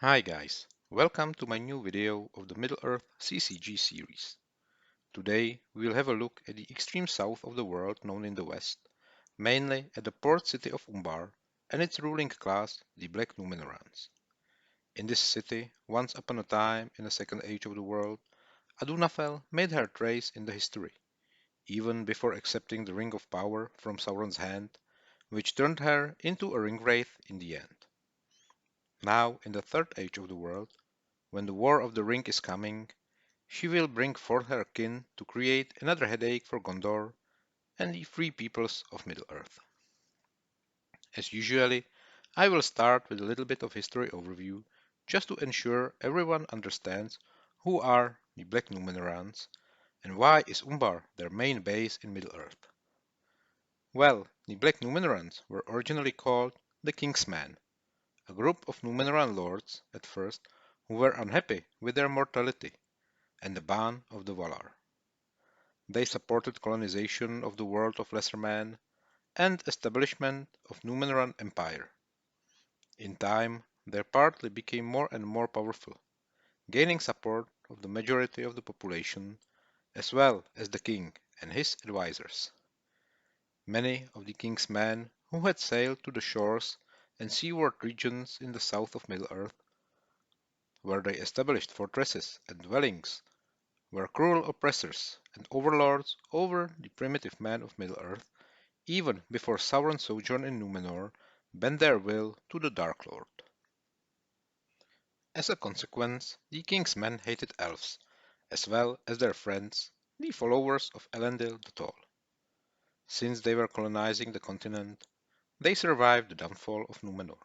Hi guys, welcome to my new video of the Middle-earth CCG series. Today we will have a look at the extreme south of the world known in the West, mainly at the port city of Umbar and its ruling class, the Black Númenoreans. In this city, once upon a time in the second age of the world, Adûnaphel made her trace in the history, even before accepting the Ring of Power from Sauron's hand, which turned her into a ring wraith in the end. Now, in the third age of the world, when the War of the Ring is coming, she will bring forth her kin to create another headache for Gondor and the free peoples of Middle-earth. As usually, I will start with a little bit of history overview, just to ensure everyone understands who are the Black Númenoreans and why is Umbar their main base in Middle-earth. Well, the Black Númenoreans were originally called the King's Men, a group of Númenorean lords at first who were unhappy with their mortality and the ban of the Valar. They supported colonization of the world of lesser men and establishment of Númenor Empire. In time, their party became more and more powerful, gaining support of the majority of the population, as well as the king and his advisors. Many of the king's men who had sailed to the shores and seaward regions in the south of Middle-earth, where they established fortresses and dwellings, were cruel oppressors and overlords over the primitive men of Middle-earth, even before Sauron's sojourn in Númenor bent their will to the Dark Lord. As a consequence, the king's men hated elves, as well as their friends, the followers of Elendil the Tall. Since they were colonizing the continent, they survived the downfall of Númenor.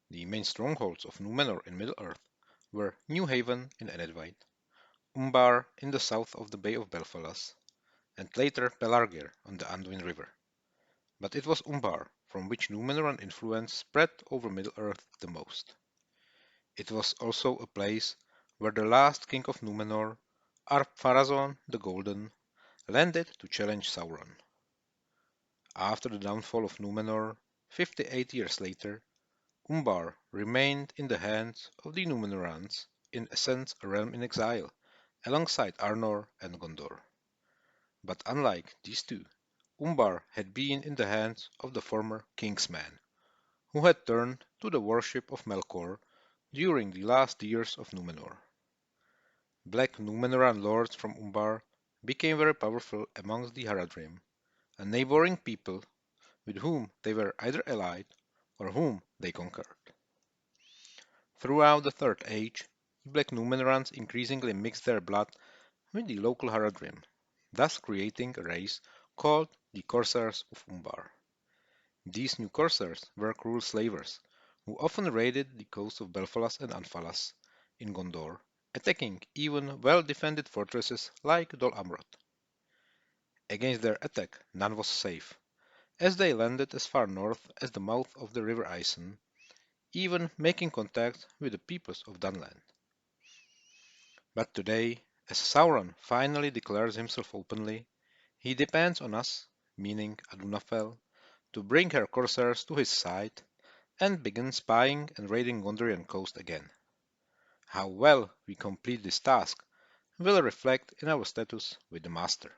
The main strongholds of Númenor in Middle-earth were New Haven in Enedvain, Umbar in the south of the Bay of Belfalas, and later Pelargir on the Anduin River. But it was Umbar from which Númenoran influence spread over Middle-earth the most. It was also a place where the last king of Númenor, Ar-Pharazôn the Golden, landed to challenge Sauron. After the downfall of Númenor, 58 years later, Umbar remained in the hands of the Númenorans, in essence a realm in exile, alongside Arnor and Gondor. But unlike these two, Umbar had been in the hands of the former King's Men, who had turned to the worship of Melkor during the last years of Númenor. Black Númenoran lords from Umbar became very powerful amongst the Haradrim, a neighboring people with whom they were either allied or whom they conquered. Throughout the Third Age, the Black Númenorans increasingly mixed their blood with the local Haradrim, thus creating a race called the corsairs of Umbar. These new corsairs were cruel slavers, who often raided the coasts of Belfalas and Anfalas in Gondor, attacking even well-defended fortresses like Dol Amroth. Against their attack none was safe, as they landed as far north as the mouth of the river Isen, even making contact with the peoples of Dunland. But today, as Sauron finally declares himself openly, he depends on us, meaning Adûnaphel, to bring her corsairs to his side and begin spying and raiding Gondorian coast again. How well we complete this task will reflect in our status with the Master.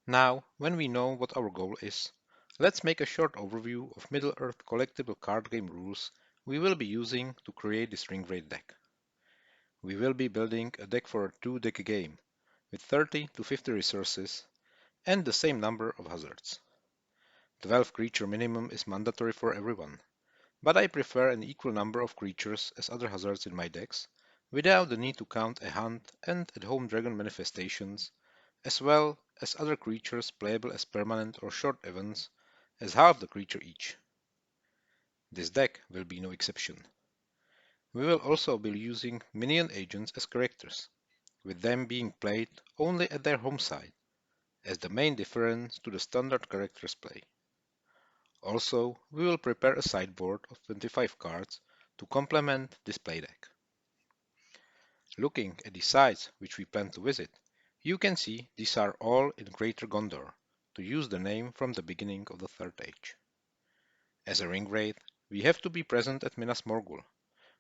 Now, when we know what our goal is, let's make a short overview of Middle-earth collectible card game rules we will be using to create this ring raid deck. We will be building a deck for a 2-deck game, with 30 to 50 resources and the same number of hazards. 12 creature minimum is mandatory for everyone, but I prefer an equal number of creatures as other hazards in my decks, without the need to count a hunt and at-home dragon manifestations, as well as other creatures playable as permanent or short events, as half the creature each. This deck will be no exception. We will also be using minion agents as characters, with them being played only at their home side, as the main difference to the standard characters play. Also, we will prepare a sideboard of 25 cards to complement this play deck. Looking at the sites which we plan to visit, you can see these are all in Greater Gondor, to use the name from the beginning of the Third Age. As a ring raid, we have to be present at Minas Morgul,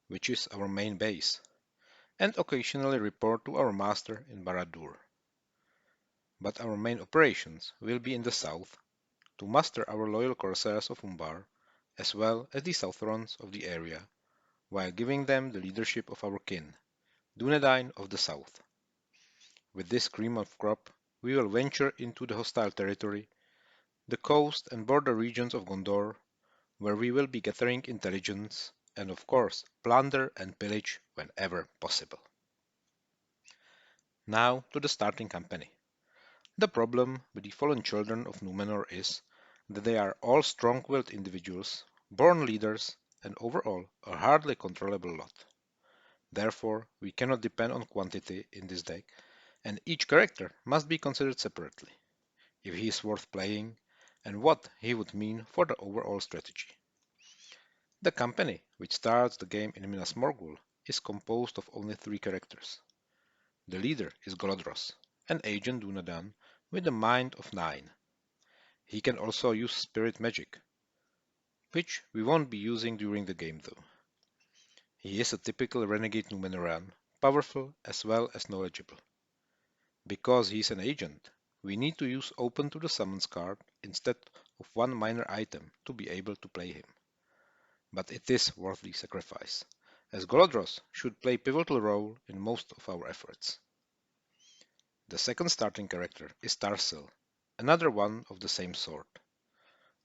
which is our main base, and occasionally report to our master in Barad-dûr. But our main operations will be in the south, to muster our loyal corsairs of Umbar, as well as the Southrons of the area, while giving them the leadership of our kin, Dúnedain of the south. With this cream of crop, we will venture into the hostile territory, the coast and border regions of Gondor, where we will be gathering intelligence and of course plunder and pillage whenever possible. Now to the starting company. The problem with the fallen children of Númenor is that they are all strong-willed individuals, born leaders, and overall a hardly controllable lot. Therefore, we cannot depend on quantity in this deck, and each character must be considered separately, if he is worth playing, and what he would mean for the overall strategy. The company, which starts the game in Minas Morgul, is composed of only 3 characters. The leader is Golodros, an agent Dúnedain with a mind of 9. He can also use spirit magic, which we won't be using during the game though. He is a typical renegade Númenorean, powerful as well as knowledgeable. Because he is an agent, we need to use Open to the Summons card instead of one minor item to be able to play him. But it is worth the sacrifice, as Golodros should play a pivotal role in most of our efforts. The second starting character is Tarsil, another one of the same sort.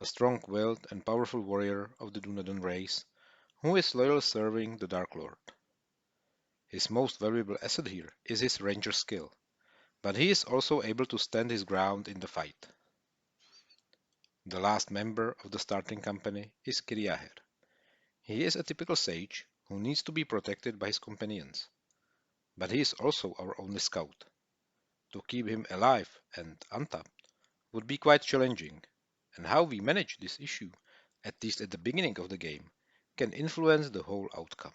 A strong-willed and powerful warrior of the Dúnedain race, who is loyally serving the Dark Lord. His most valuable asset here is his ranger skill, but he is also able to stand his ground in the fight. The last member of the starting company is Kiriaher. He is a typical sage who needs to be protected by his companions, but he is also our only scout. To keep him alive and untapped would be quite challenging, and how we manage this issue, at least at the beginning of the game, can influence the whole outcome.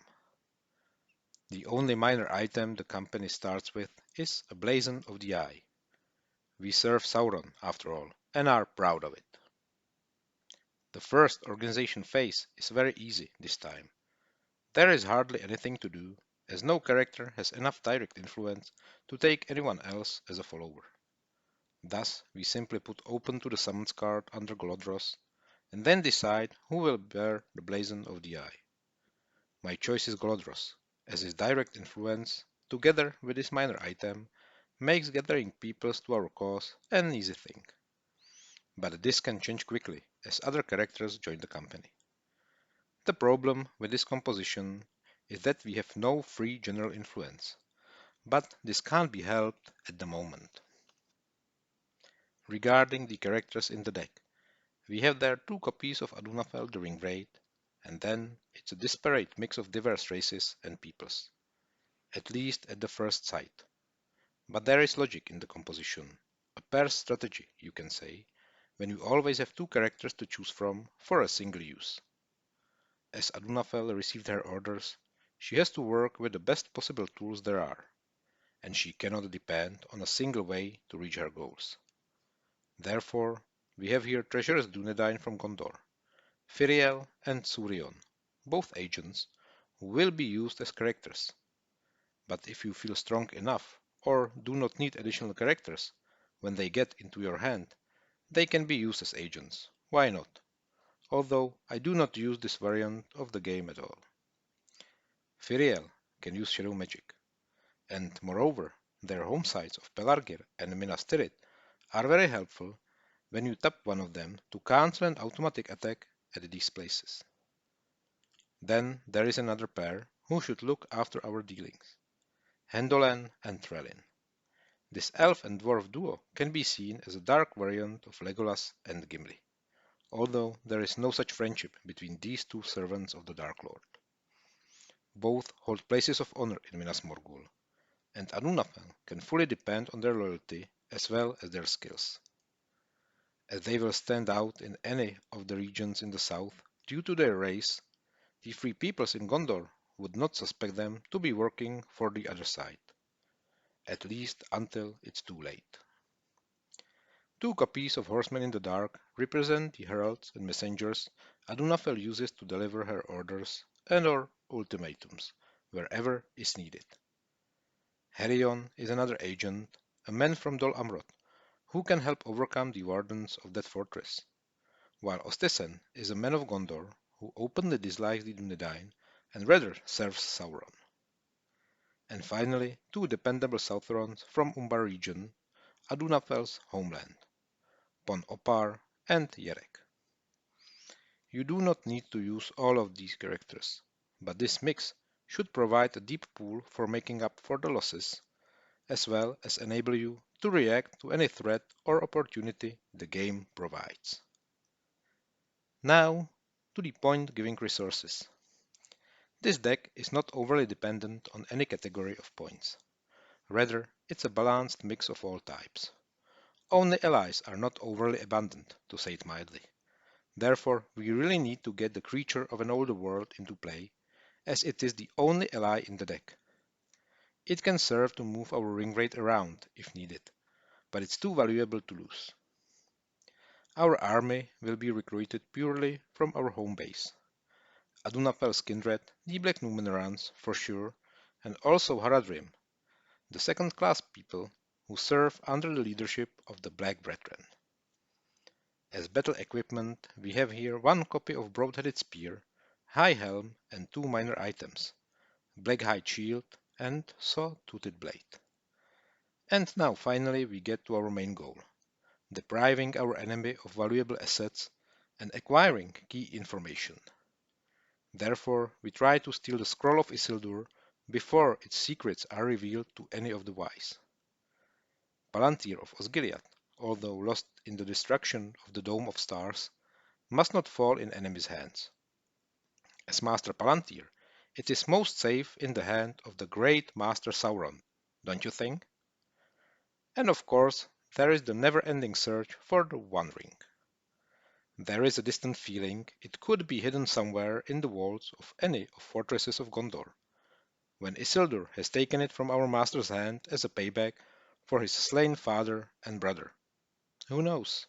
The only minor item the company starts with is a blazon of the eye. We serve Sauron, after all, and are proud of it. The first organization phase is very easy this time. There is hardly anything to do, as no character has enough direct influence to take anyone else as a follower. Thus, we simply put Open to the Summons card under Golodros, and then decide who will bear the blazon of the eye. My choice is Golodros, as his direct influence, together with his minor item, makes gathering peoples to our cause an easy thing. But this can change quickly, as other characters join the company. The problem with this composition is that we have no free general influence, but this can't be helped at the moment. Regarding the characters in the deck, we have there 2 copies of Adûnaphel during Raid, and then it's a disparate mix of diverse races and peoples, at least at the first sight. But there is logic in the composition, a pair strategy, you can say, when you always have 2 characters to choose from for a single use. As Adûnaphel received her orders, she has to work with the best possible tools there are, and she cannot depend on a single way to reach her goals. Therefore, we have here treacherous Dúnedain from Gondor, Firiel and Surion, both agents, who will be used as characters. But if you feel strong enough, or do not need additional characters, when they get into your hand, they can be used as agents. Why not? Although I do not use this variant of the game at all. Firiel can use shadow magic, and moreover, their home sites of Pelargir and Minas Tirith are very helpful when you tap one of them to cancel an automatic attack at these places. Then there is another pair who should look after our dealings, Hendolan and Trellin. This elf and dwarf duo can be seen as a dark variant of Legolas and Gimli, although there is no such friendship between these 2 servants of the Dark Lord. Both hold places of honor in Minas Morgul, and Adûnaphel can fully depend on their loyalty as well as their skills, as they will stand out in any of the regions in the south due to their race. The free peoples in Gondor would not suspect them to be working for the other side, at least until it's too late. Two copies of Horsemen in the Dark represent the heralds and messengers Adûnaphel uses to deliver her orders and/or ultimatums, wherever is needed. Herion is another agent, a man from Dol Amroth, who can help overcome the wardens of that fortress, while Ostesen is a man of Gondor who openly dislikes the Dúnedain and rather serves Sauron. And finally, two dependable Southrons from Umbar region, Adûnaphel's homeland, Pon Opar and Yerek. You do not need to use all of these characters, but this mix should provide a deep pool for making up for the losses, as well as enable you to react to any threat or opportunity the game provides. Now, to the point-giving resources. This deck is not overly dependent on any category of points. Rather, it's a balanced mix of all types. Only allies are not overly abundant, to say it mildly. Therefore, we really need to get the Creature of an Older World into play, as it is the only ally in the deck. It can serve to move our ring rate around if needed, but it's too valuable to lose. Our army will be recruited purely from our home base. Adûnaphel's kindred, the Black Númenoreans for sure, and also Haradrim, the second-class people who serve under the leadership of the Black Brethren. As battle equipment, we have here one copy of Broad-Headed Spear, High Helm and two minor items, Black Hide Shield and Saw-Toothed Blade. And now finally we get to our main goal, depriving our enemy of valuable assets and acquiring key information. Therefore, we try to steal the Scroll of Isildur before its secrets are revealed to any of the wise. Palantir of Osgiliath, although lost in the destruction of the Dome of Stars, must not fall in enemies' hands. As Master Palantir, it is most safe in the hand of the great Master Sauron, don't you think? And of course, there is the never-ending search for the One Ring. There is a distant feeling it could be hidden somewhere in the walls of any of fortresses of Gondor, when Isildur has taken it from our master's hand as a payback for his slain father and brother. Who knows?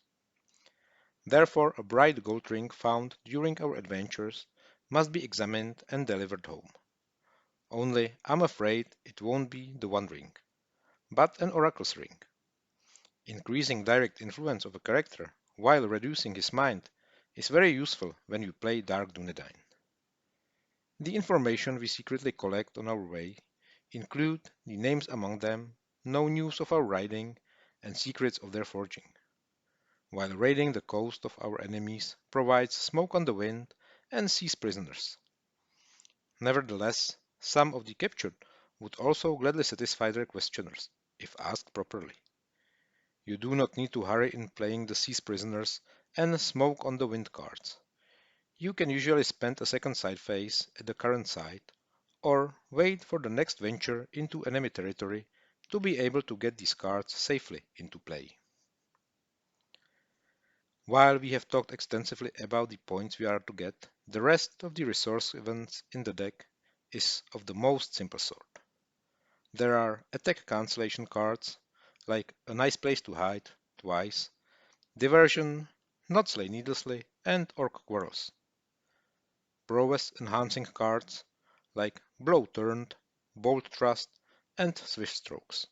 Therefore, a bright gold ring found during our adventures must be examined and delivered home. Only I'm afraid it won't be the One Ring, but an Oracle's ring. Increasing direct influence of a character while reducing his mind is very useful when you play Dark Dúnedain. The information we secretly collect on our way include the names among them, no news of our riding, and secrets of their forging, while raiding the coast of our enemies provides smoke on the wind and sees prisoners. Nevertheless, some of the captured would also gladly satisfy their questioners, if asked properly. You do not need to hurry in playing the seized prisoners and smoke on the wind cards. You can usually spend a second side phase at the current site, or wait for the next venture into enemy territory to be able to get these cards safely into play. While we have talked extensively about the points we are to get, the rest of the resource events in the deck is of the most simple sort. There are attack cancellation cards, like a nice place to hide, twice, diversion, not slay needlessly, and orc quarrels. Prowess enhancing cards, like blow turned, bolt thrust, and swift strokes.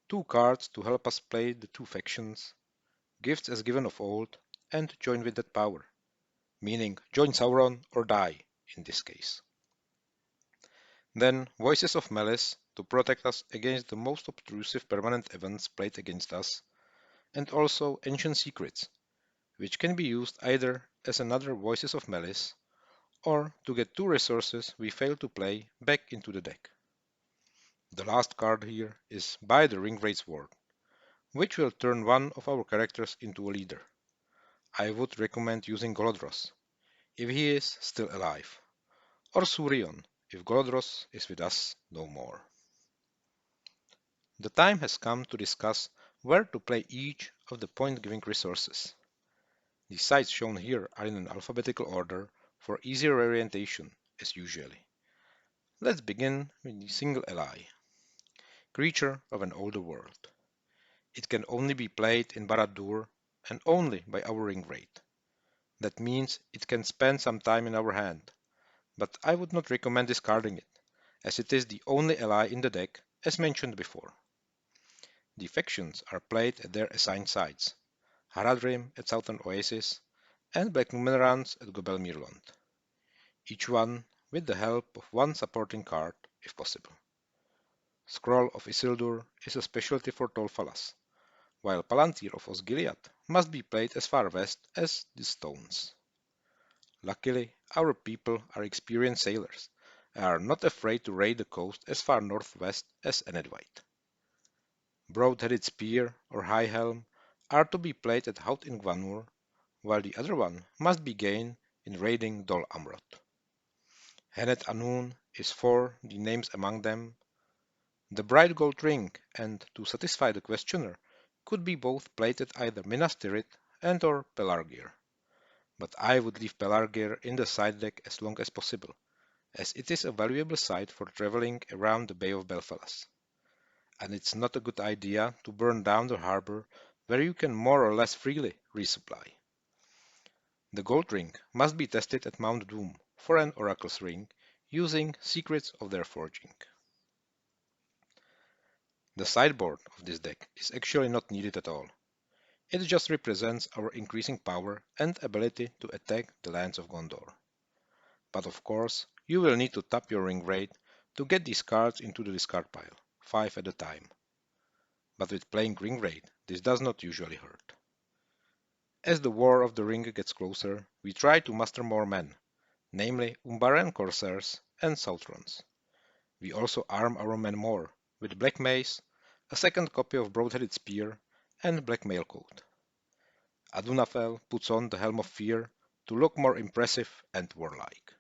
Two cards to help us play the two factions, gifts as given of old, and join with that power, meaning join Sauron or die in this case. Then Voices of Malice to protect us against the most obtrusive permanent events played against us, and also Ancient Secrets, which can be used either as another Voices of Malice or to get two resources we failed to play back into the deck. The last card here is Buy the Ringwraith's Ward, which will turn one of our characters into a leader. I would recommend using Golodros, if he is still alive, or Surion, if Golodros is with us no more. The time has come to discuss where to play each of the point-giving resources. The sites shown here are in an alphabetical order for easier orientation, as usually. Let's begin with the single ally, Creature of an Older World. It can only be played in Barad-dûr and only by our ring raid. That means it can spend some time in our hand, but I would not recommend discarding it, as it is the only ally in the deck, as mentioned before. The factions are played at their assigned sides, Haradrim at Southern Oasis and Black Númenoreans at Gobel Mirlond, each one with the help of one supporting card if possible. Scroll of Isildur is a specialty for Tolfalas, while Palantir of Osgiliath must be played as far west as the Stones. Luckily, our people are experienced sailors and are not afraid to raid the coast as far northwest as Enedwaite. Broad-headed Spear or High Helm are to be played at Hout in Gwanur, while the other one must be gained in raiding Dol Amroth. Henet Anun is for the names among them. The Bright Gold Ring and, to satisfy the questioner, could be both played at either Minas Tirith and or Pelargir. But I would leave Pelargir in the side deck as long as possible, as it is a valuable site for traveling around the Bay of Belfalas. And it's not a good idea to burn down the harbor where you can more or less freely resupply. The gold ring must be tested at Mount Doom for an Oracle's ring, using secrets of their forging. The sideboard of this deck is actually not needed at all. It just represents our increasing power and ability to attack the lands of Gondor. But of course, you will need to tap your ring raid to get these cards into the discard pile, 5 at a time. But with playing ring raid, this does not usually hurt. As the War of the Ring gets closer, we try to muster more men, namely Umbaran corsairs and Southrons. We also arm our men more, with Black Mace, a second copy of Broad-headed Spear, and Black Mailcoat. Adûnaphel puts on the Helm of Fear to look more impressive and warlike.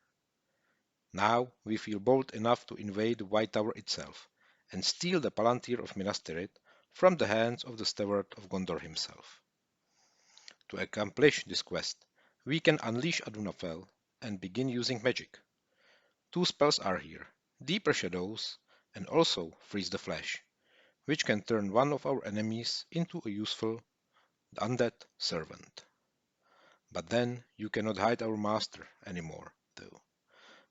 Now we feel bold enough to invade the White Tower itself and steal the Palantir of Minas Tirith from the hands of the Steward of Gondor himself. To accomplish this quest, we can unleash Adûnaphel and begin using magic. 2 spells are here, Deeper Shadows and also Freeze the Flesh, which can turn one of our enemies into a useful undead servant. But then you cannot hide our master anymore, though.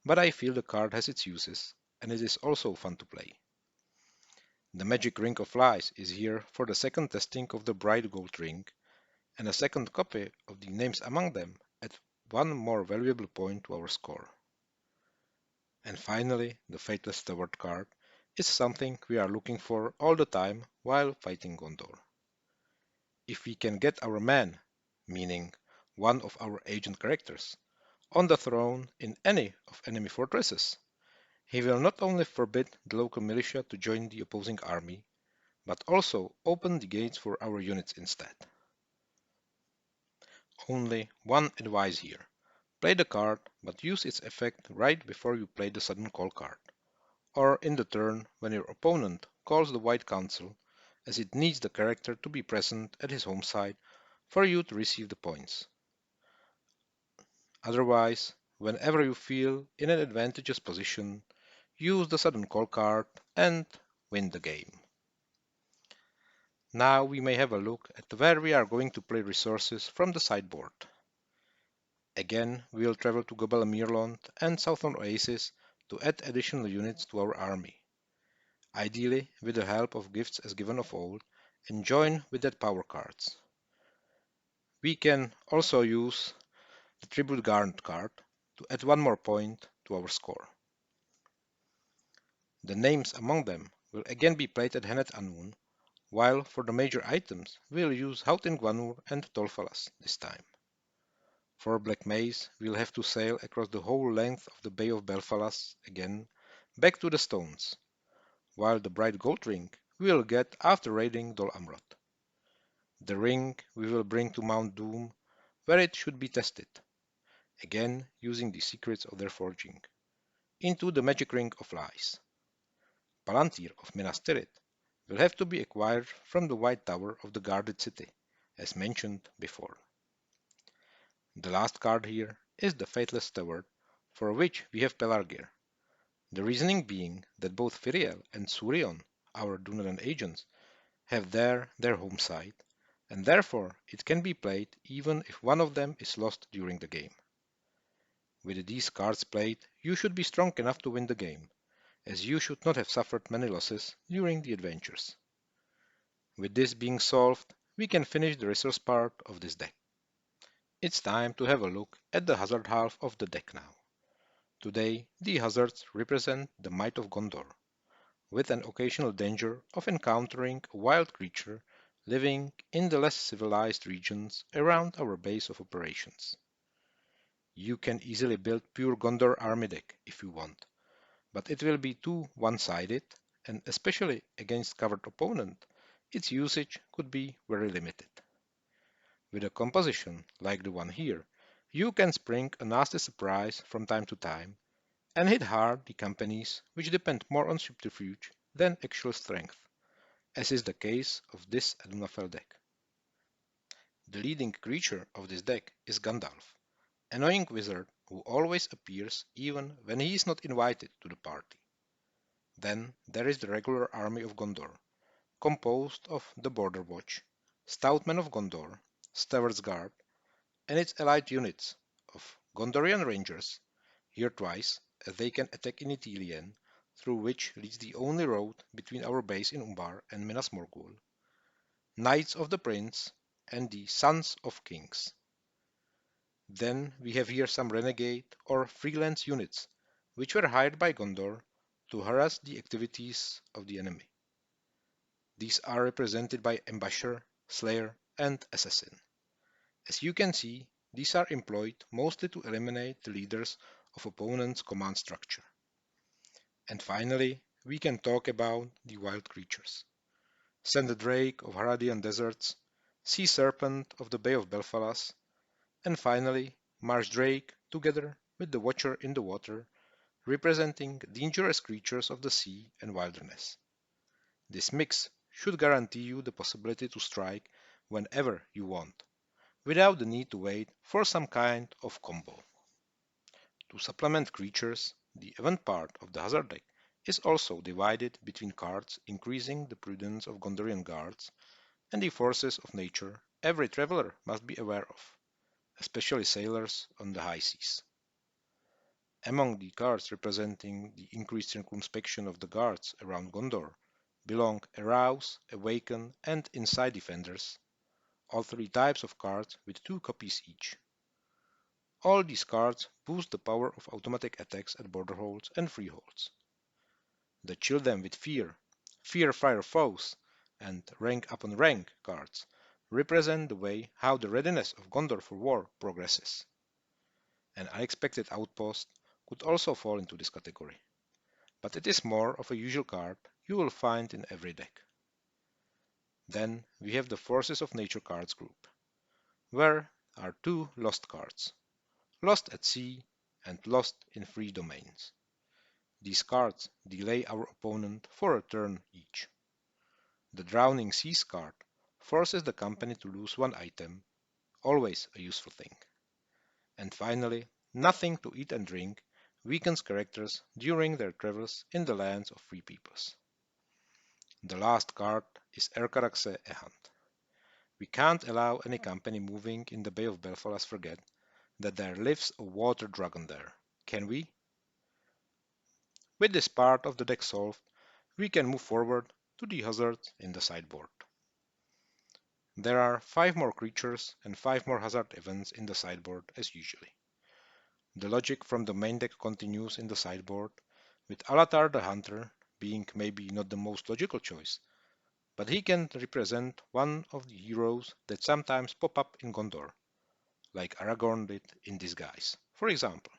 But I feel the card has its uses, and it is also fun to play. The Magic Ring of Lies is here for the second testing of the Bright Gold Ring, and a second copy of the names among them at one more valuable point to our score. And finally, the Faithless Steward card is something we are looking for all the time while fighting Gondor. If we can get our man, meaning one of our agent characters, on the throne in any of enemy fortresses, he will not only forbid the local militia to join the opposing army, but also open the gates for our units instead. Only one advice here. Play the card, but use its effect right before you play the sudden call card, or in the turn when your opponent calls the White Council, as it needs the character to be present at his home side for you to receive the points. Otherwise, whenever you feel in an advantageous position, use the sudden call card and win the game. Now we may have a look at where we are going to play resources from the sideboard. Again, we will travel to Gobel Mirlond and Southern Oasis to add additional units to our army, ideally with the help of gifts as given of old, and join with that power cards. We can also use the Tribute Garnet card to add one more point to our score. The names among them will again be played at Henet Anun, while for the major items we'll use Hout in Gwanur and Tolfalas this time. For Black Mace, we'll have to sail across the whole length of the Bay of Belfalas again, back to the Stones, while the Bright Gold Ring we'll get after raiding Dol Amroth. The ring we will bring to Mount Doom, where it should be tested, again using the secrets of their forging, into the Magic Ring of Lies. Palantir of Minas Tirith will have to be acquired from the White Tower of the guarded city, as mentioned before. The last card here is the Faithless Steward, for which we have Pelargir. The reasoning being that both Firiel and Surion, our Adûnaran agents, have there their home site, and therefore it can be played even if one of them is lost during the game. With these cards played, you should be strong enough to win the game, as you should not have suffered many losses during the adventures. With this being solved, we can finish the resource part of this deck. It's time to have a look at the hazard half of the deck now. Today, the hazards represent the might of Gondor, with an occasional danger of encountering a wild creature living in the less civilized regions around our base of operations. You can easily build pure Gondor army deck if you want, but it will be too one-sided, and especially against covered opponent, its usage could be very limited. With a composition like the one here, you can spring a nasty surprise from time to time and hit hard the companies which depend more on subterfuge than actual strength, as is the case of this Adûnaphel deck. The leading creature of this deck is Gandalf, annoying wizard who always appears even when he is not invited to the party. Then there is the regular army of Gondor, composed of the Border Watch, Stout Men of Gondor, Steward's Guard, and its allied units of Gondorian Rangers, here twice, as they can attack in Ithilien, through which leads the only road between our base in Umbar and Minas Morgul, Knights of the Prince, and the Sons of Kings. Then we have here some renegade or freelance units, which were hired by Gondor to harass the activities of the enemy. These are represented by Ambusher, Slayer, and Assassin. As you can see, these are employed mostly to eliminate the leaders of opponent's command structure. And finally, we can talk about the wild creatures. Sand Drake of Haradian deserts, Sea Serpent of the Bay of Belfalas, and finally Marsh Drake together with the Watcher in the water, representing dangerous creatures of the sea and wilderness. This mix should guarantee you the possibility to strike whenever you want, without the need to wait for some kind of combo. To supplement creatures, the event part of the hazard deck is also divided between cards increasing the prudence of Gondorian guards and the forces of nature every traveler must be aware of, especially sailors on the high seas. Among the cards representing the increased circumspection of the guards around Gondor belong Arouse, Awaken, and Inside Defenders, all three types of cards with 2 copies each. All these cards boost the power of automatic attacks at border holds and freeholds. The Chill Them with Fear, Fear Fire Foes, and Rank Upon Rank cards represent the way how the readiness of Gondor for war progresses. An Unexpected Outpost could also fall into this category, but it is more of a usual card you will find in every deck. Then we have the Forces of Nature cards group, where are 2 Lost cards, Lost at Sea and Lost in Free Domains. These cards delay our opponent for a turn each. The Drowning Seas card forces the company to lose 1 item, always a useful thing. And finally, Nothing to Eat and Drink weakens characters during their travels in the lands of free peoples. The last card is Erkaraxe Ehand. We can't allow any company moving in the Bay of Belfalas forget that there lives a water dragon there, can we? With this part of the deck solved, we can move forward to the hazards in the sideboard. There are 5 more creatures and 5 more hazard events in the sideboard as usually. The logic from the main deck continues in the sideboard, with Alatar the Hunter being maybe not the most logical choice, but he can represent one of the heroes that sometimes pop up in Gondor, like Aragorn did in disguise, for example.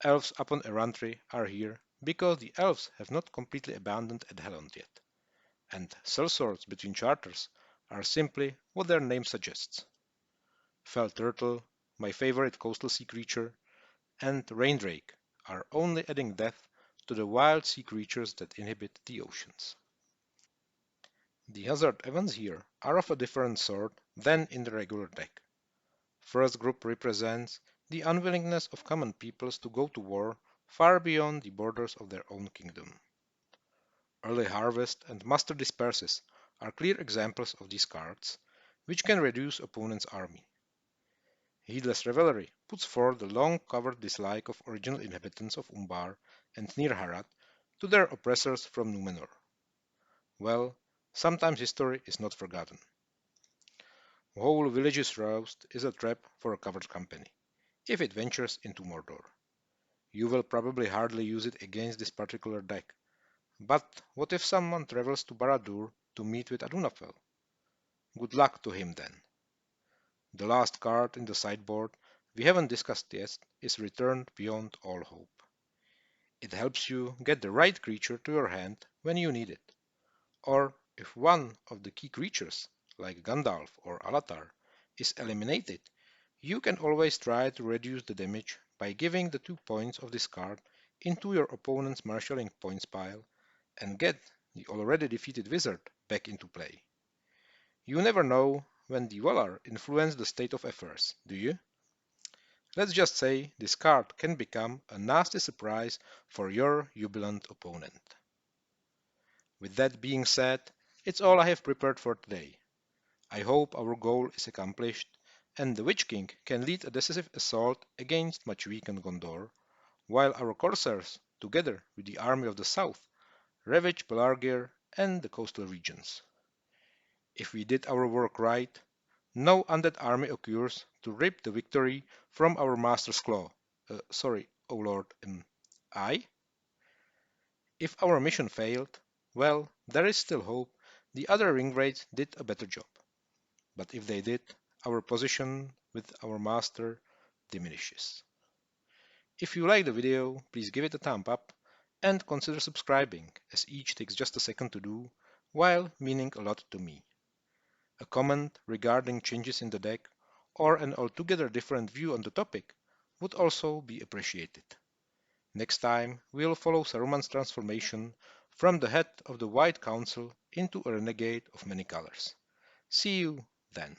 Elves upon Errantry are here because the elves have not completely abandoned Adhelond yet, and sellswords between charters are simply what their name suggests. Fell Turtle, my favorite coastal sea creature, and Raindrake are only adding depth to the wild sea creatures that inhabit the oceans. The hazard events here are of a different sort than in the regular deck. First group represents the unwillingness of common peoples to go to war far beyond the borders of their own kingdom. Early Harvest and Master Disperses are clear examples of these cards, which can reduce opponent's army. Heedless Revelry puts forth the long-covered dislike of original inhabitants of Umbar and Nirharat to their oppressors from Númenor. Well, sometimes history is not forgotten. Whole villages roused is a trap for a covered company, if it ventures into Mordor. You will probably hardly use it against this particular deck, but what if someone travels to Barad-dûr to meet with Adûnaphel? Good luck to him then. The last card in the sideboard we haven't discussed yet is Returned Beyond All Hope. It helps you get the right creature to your hand when you need it. Or if one of the key creatures, like Gandalf or Alatar, is eliminated, you can always try to reduce the damage by giving the 2 points of this card into your opponent's marshalling points pile and get the already defeated wizard back into play. You never know when the Valar influence the state of affairs, do you? Let's just say this card can become a nasty surprise for your jubilant opponent. With that being said, it's all I have prepared for today. I hope our goal is accomplished and the Witch King can lead a decisive assault against much weakened Gondor, while our corsairs, together with the army of the south, ravage Pelargir and the coastal regions. If we did our work right, no undead army occurs to rip the victory from our master's claw. Sorry, O Lord, I? If our mission failed, well, there is still hope the other ringwraiths did a better job. But if they did, our position with our master diminishes. If you like the video, please give it a thumb up and consider subscribing, as each takes just a second to do, while meaning a lot to me. A comment regarding changes in the deck or an altogether different view on the topic would also be appreciated. Next time, we'll follow Saruman's transformation from the head of the White Council into a renegade of many colors. See you then.